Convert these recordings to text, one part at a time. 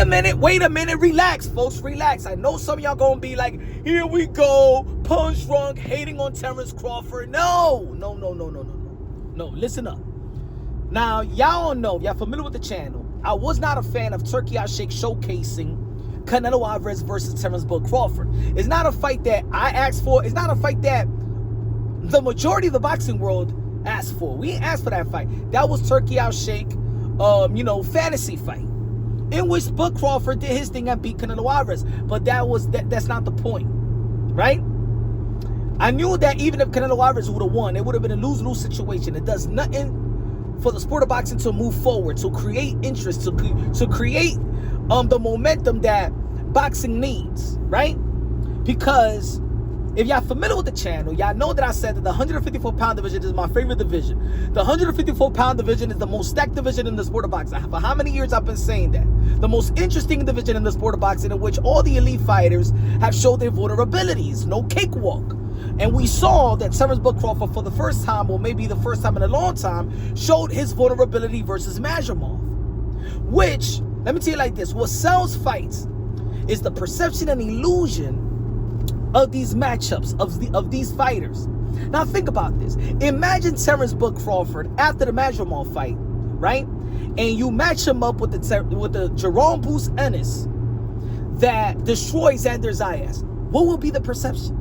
a minute, relax, folks, relax. I know some of y'all gonna be like, here we go, punch drunk, hating on Terrence Crawford. No, listen up. Now, y'all know, y'all familiar with the channel, I was not a fan of Turki Alalshikh showcasing Canelo Alvarez versus Terrence Bud Crawford. It's not a fight that I asked for. It's not a fight that the majority of the boxing world asked for. We ain't asked for that fight. That was Turki Alalshikh, fantasy fight, in which Bud Crawford did his thing and beat Canelo Alvarez. But that's not the point, right? I knew that even if Canelo Alvarez would have won, it would have been a lose-lose situation. It does nothing for the sport of boxing to move forward, to create interest, to create the momentum that boxing needs, right? Because if y'all familiar with the channel, y'all know that I said that the 154-pound division is my favorite division. The 154-pound division is the most stacked division in the sport of boxing. For how many years I've been saying that? The most interesting division in the sport of boxing, in which all the elite fighters have showed their vulnerabilities. No cakewalk. And we saw that Terrence Bud Crawford, for the first time, or maybe the first time in a long time, showed his vulnerability versus Majumov. Which, let me tell you like this, what sells fights is the perception and illusion of these matchups, of these fighters. Now think about this. Imagine Terrence Bud Crawford after the Majumov fight, right? And you match him up with the Jerome Boots Ennis that destroys Xander Zayas. What will be the perception?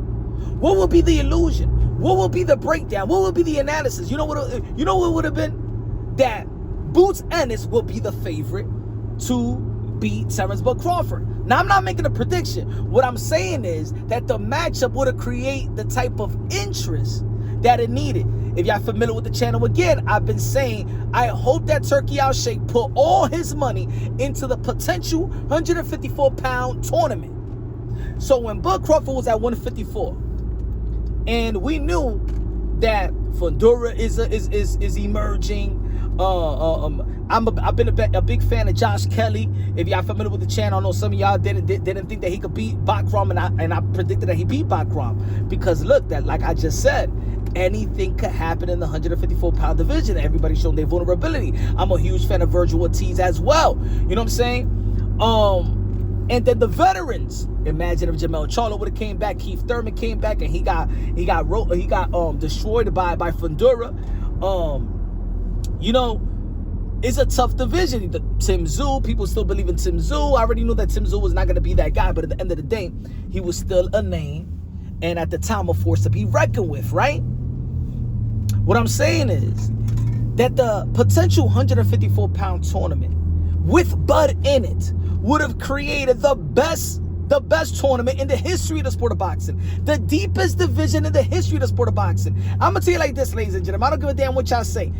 What will be the illusion? What will be the breakdown? What will be the analysis? You know what would have been? That Boots Ennis will be the favorite to beat Terrence Bud Crawford. Now, I'm not making a prediction. What I'm saying is that the matchup would have created the type of interest that it needed. If y'all familiar with the channel, again, I've been saying, I hope that Turki Alalshikh put all his money into the potential 154-pound tournament. So when Bud Crawford was at 154, and we knew that Fundora is emerging. I've been a big fan of Josh Kelly. If y'all familiar with the channel, I know some of y'all didn't think that he could beat Bakram, and I predicted that he beat Bakram, because look, that, like I just said, anything could happen in the 154-pound division. Everybody showed their vulnerability. I'm a huge fan of Vergil Ortiz as well. You know what I'm saying? And then the veterans. Imagine if Jermell Charlo would have came back, Keith Thurman came back, and he got destroyed by Fundora. It's a tough division. Tim Tszyu, people still believe in Tim Tszyu. I already knew that Tim Tszyu was not going to be that guy, but at the end of the day, he was still a name, and at the time, a force to be reckoned with, right? What I'm saying is that the potential 154-pound tournament with Bud in it would have created the best tournament in the history of the sport of boxing. The deepest division in the history of the sport of boxing. I'm going to tell you like this, ladies and gentlemen. I don't give a damn what y'all say.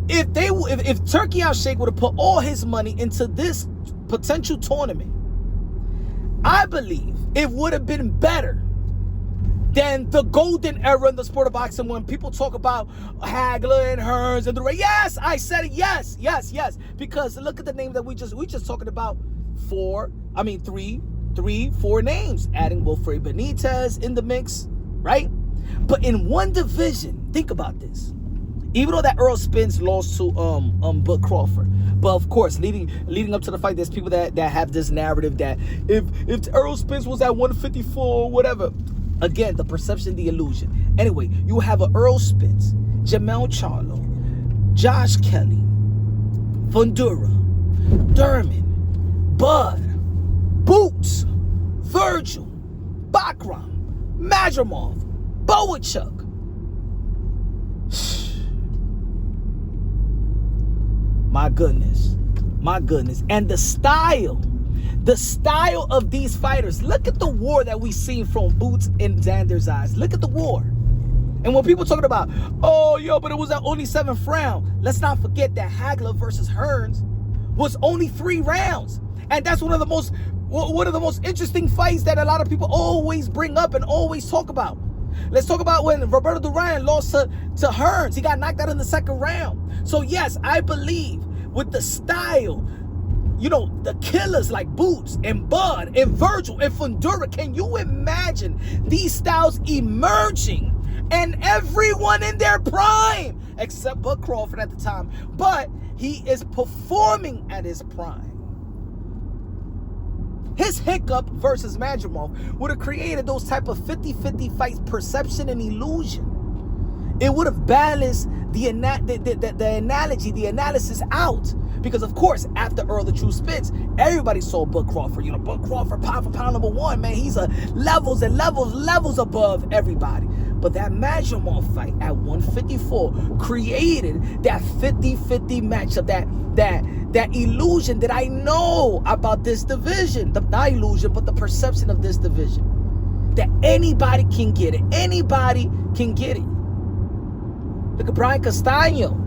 If Turki Alalshikh would have put all his money into this potential tournament, I believe it would have been better than the golden era in the sport of boxing, when people talk about Hagler and Hearns and the Ray. Yes, I said it. Yes. Because look at the name that we just talking about. Four names, adding Wilfred Benitez in the mix, right? But in one division, think about this. Even though that Earl Spence lost to Bud Crawford, but of course, leading up to the fight, there's people that have this narrative that if Earl Spence was at 154 or whatever, again, the perception, the illusion. Anyway, you have a Earl Spence, Jermell Charlo, Josh Kelly, Fundora, Thurman, Bud, Boots, Vergil, Bakram, Majumov, Boachuk. My goodness. And the style of these fighters. Look at the war that we seen from Boots and Xander Zayas. Look at the war. And when people talking about, oh, yo, but it was at only 7th round. Let's not forget that Hagler versus Hearns was only 3 rounds. And that's one of the most interesting fights that a lot of people always bring up and always talk about. Let's talk about when Roberto Duran lost to Hearns. He got knocked out in the 2nd round. So yes, I believe with the style, the killers like Boots and Bud and Vergil and Fundora, can you imagine these styles emerging and everyone in their prime, except Bud Crawford at the time, but he is performing at his prime. His hiccup versus Madrimov would have created those type of 50-50 fights, perception and illusion. It would have balanced the analogy, the analysis out. Because, of course, after Earl the True Spence, everybody saw Bud Crawford. You know, Bud Crawford, pound for pound #1, man. He's levels and levels above everybody. But that Madrimov fight at 154 created that 50-50 matchup, that illusion that I know about this division. Not illusion, but the perception of this division. That anybody can get it. Anybody can get it. Look at Brian Castano.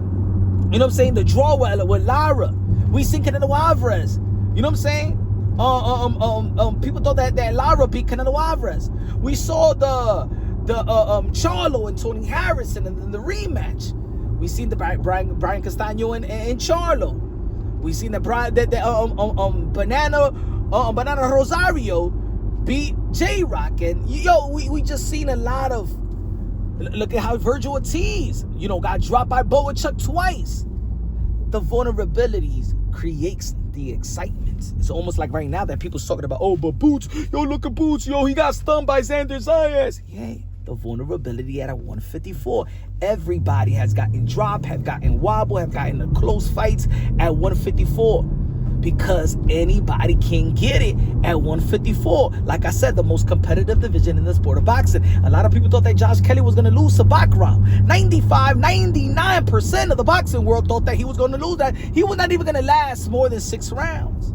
You know what I'm saying? The draw with Lara. We seen Canelo Alvarez. You know what I'm saying? People thought that Lara beat Canelo Alvarez. We saw the Charlo and Tony Harrison and the rematch. We seen the Brian Castano and Charlo. We seen the Banana Rosario beat J-Rock, and we just seen a lot of. Look at how Vergil Ortiz, got dropped by Boachuk twice. The vulnerabilities creates the excitement. It's almost like right now that people's talking about, but Boots, look at Boots, he got stunned by Xander Zayas. Yeah, the vulnerability at a 154. Everybody has gotten dropped, have gotten wobble, have gotten close fights at 154. Because anybody can get it at 154. Like I said, the most competitive division in the sport of boxing. A lot of people thought that Josh Kelly was going to lose to Backrau. 99% of the boxing world thought that he was going to lose that. He was not even going to last more than 6 rounds.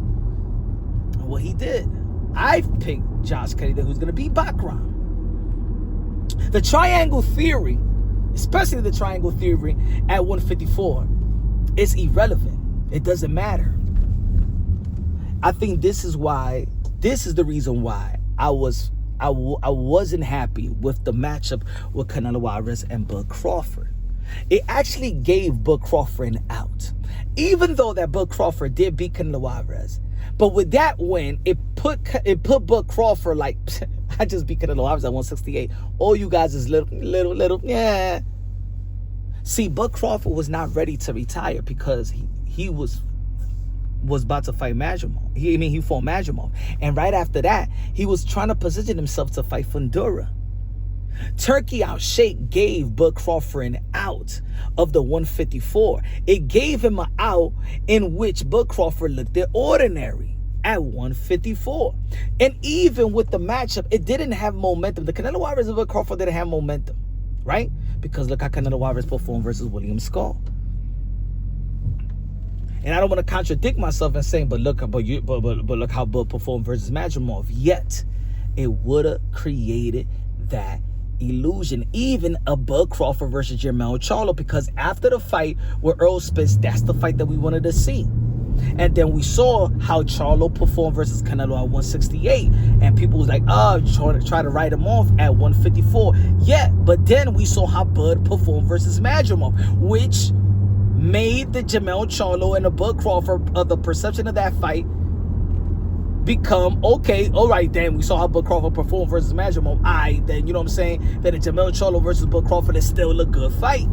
Well, he did. I picked Josh Kelly that was going to beat Backrau. The triangle theory, especially the triangle theory at 154, is irrelevant. It doesn't matter. I think this is the reason why I wasn't happy with the matchup with Canelo Alvarez and Bud Crawford. It actually gave Bud Crawford an out. Even though that Bud Crawford did beat Canelo Alvarez. But with that win, it put Bud Crawford like, I just beat Canelo Alvarez at 168. All you guys is little, yeah. See, Bud Crawford was not ready to retire because he was about to fight Madrimov. He fought Madrimov. And right after that, he was trying to position himself to fight Fundora. Turki Alalshikh gave Bud Crawford an out of the 154. It gave him an out in which Bud Crawford looked at ordinary at 154. And even with the matchup, it didn't have momentum. The Canelo Alvarez and Bud Crawford didn't have momentum, right? Because look how Canelo Alvarez performed versus William Skull. And I don't want to contradict myself and saying, but look how Bud performed versus Madrimov. Yet, it would have created that illusion. Even a Bud Crawford versus Jermell Charlo, because after the fight with Earl Spence, that's the fight that we wanted to see. And then we saw how Charlo performed versus Canelo at 168. And people was like, try to write him off at 154. Yeah, but then we saw how Bud performed versus Madrimov, which made the Jermell Charlo and the Bud Crawford, the perception of that fight become, okay, all right, then we saw how Bud Crawford performed versus Madrimov. Then, you know what I'm saying? Then the Jermell Charlo versus Bud Crawford is still a good fight.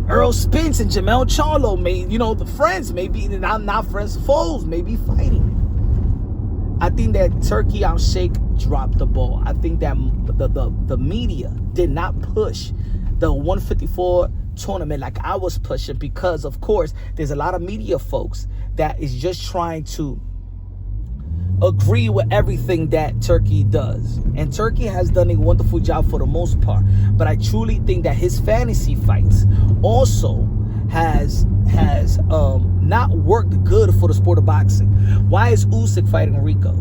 Earl Spence and Jermell Charlo the friends, maybe not friends, foes, may be fighting. I think that Turki Alalshikh dropped the ball. I think that the media did not push the 154 tournament like I was pushing, because of course there's a lot of media folks that is just trying to agree with everything that Turki does, and Turki has done a wonderful job for the most part, but I truly think that his fantasy fights also has not worked good for the sport of boxing. Why is Usyk fighting Rico?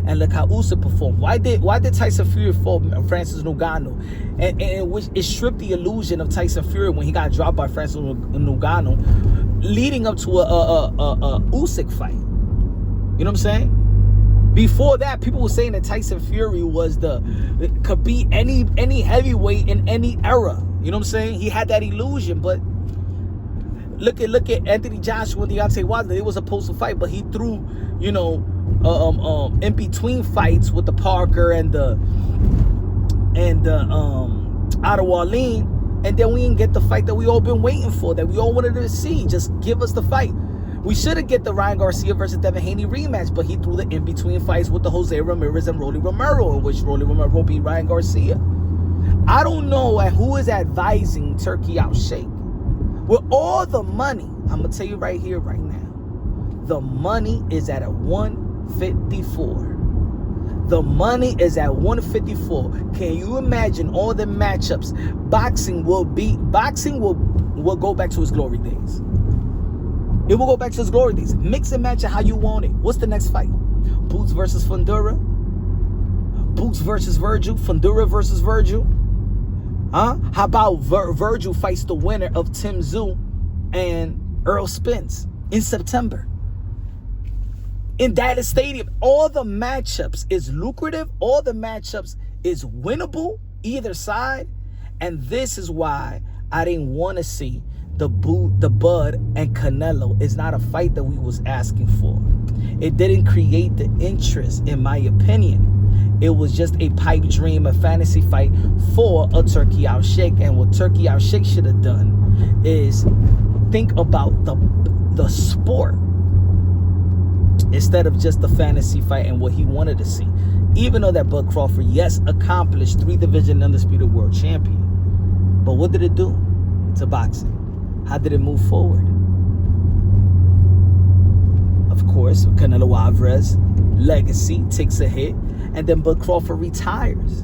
And look how Usyk performed. Why did Tyson Fury fall Francis Ngannou? And which it stripped the illusion of Tyson Fury when he got dropped by Francis Ngannou, leading up to a Usyk fight. You know what I'm saying? Before that, people were saying that Tyson Fury could beat any heavyweight in any era. You know what I'm saying? He had that illusion, but look at Anthony Joshua and Deontay Wilder. They were supposed to fight, but he threw, in between fights with the Parker and the Ottawa Lean, and then we didn't get the fight that we all been waiting for, that we all wanted to see. Just give us the fight. We should have get the Ryan Garcia versus Devin Haney rematch, but he threw the in-between fights with the Jose Ramirez and Rolly Romero, in which Rolly Romero beat Ryan Garcia. I don't know who is advising Turki Alalshikh. With all the money, I'm going to tell you right here, right now, the money is at a 154. The money is at 154. Can you imagine all the matchups? Boxing will go back to its glory days. It will go back to its glory days. Mix and match it how you want it. What's the next fight? Boots versus Fundora? Boots versus Vergil? Fundora versus Vergil? Huh? How about Vergil fights the winner of Tim Tszyu and Earl Spence in September? In Dallas Stadium, all the matchups is lucrative. All the matchups is winnable, either side. And this is why I didn't want to see the Bud and Canelo. Is not a fight that we was asking for. It didn't create the interest, in my opinion. It was just a pipe dream, a fantasy fight for a Turki Alalshikh. And what Turki Alalshikh should have done is think about the sport instead of just the fantasy fight and what he wanted to see. Even though that Bud Crawford, yes, accomplished 3-division undisputed world champion. But what did it do to boxing? How did it move forward? Of course, Canelo Alvarez legacy takes a hit, and then Bud Crawford retires.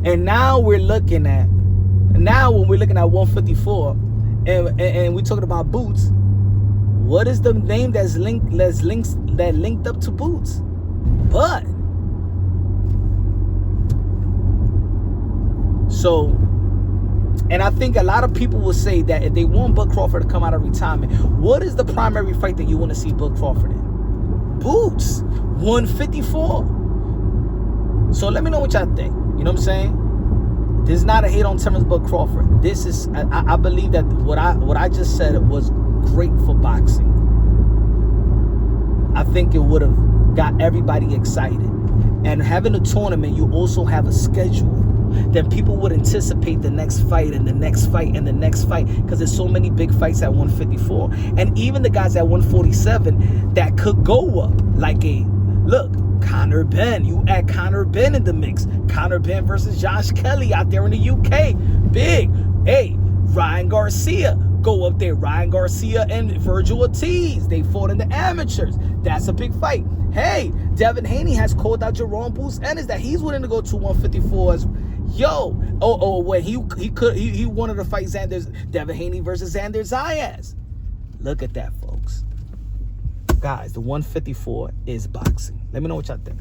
And now when we're looking at 154, and we're talking about Boots, what is the name that linked up to Boots? Bud. So, and I think a lot of people will say that if they want Bud Crawford to come out of retirement, what is the primary fight that you want to see Bud Crawford in? Boots, 154. So let me know what y'all think. You know what I'm saying? This is not a hate on Terrence Bud Crawford. This is, I believe that what I just said was great for boxing. I think it would have got everybody excited. And having a tournament, you also have a schedule. Then people would anticipate the next fight and the next fight and the next fight, because there's so many big fights at 154. And even the guys at 147 that could go up, like Conor Benn. You add Conor Benn in the mix. Conor Benn versus Josh Kelly out there in the UK. Big. Hey, Ryan Garcia. Go up there. Ryan Garcia and Vergil Ortiz. They fought in the amateurs. That's a big fight. Hey, Devin Haney has called out Jerome Boots Ennis that he's willing to go to 154 as when he wanted to fight Devin Haney versus Xander Zayas. Look at that, folks. Guys, the 154 is boxing. Let me know what y'all think.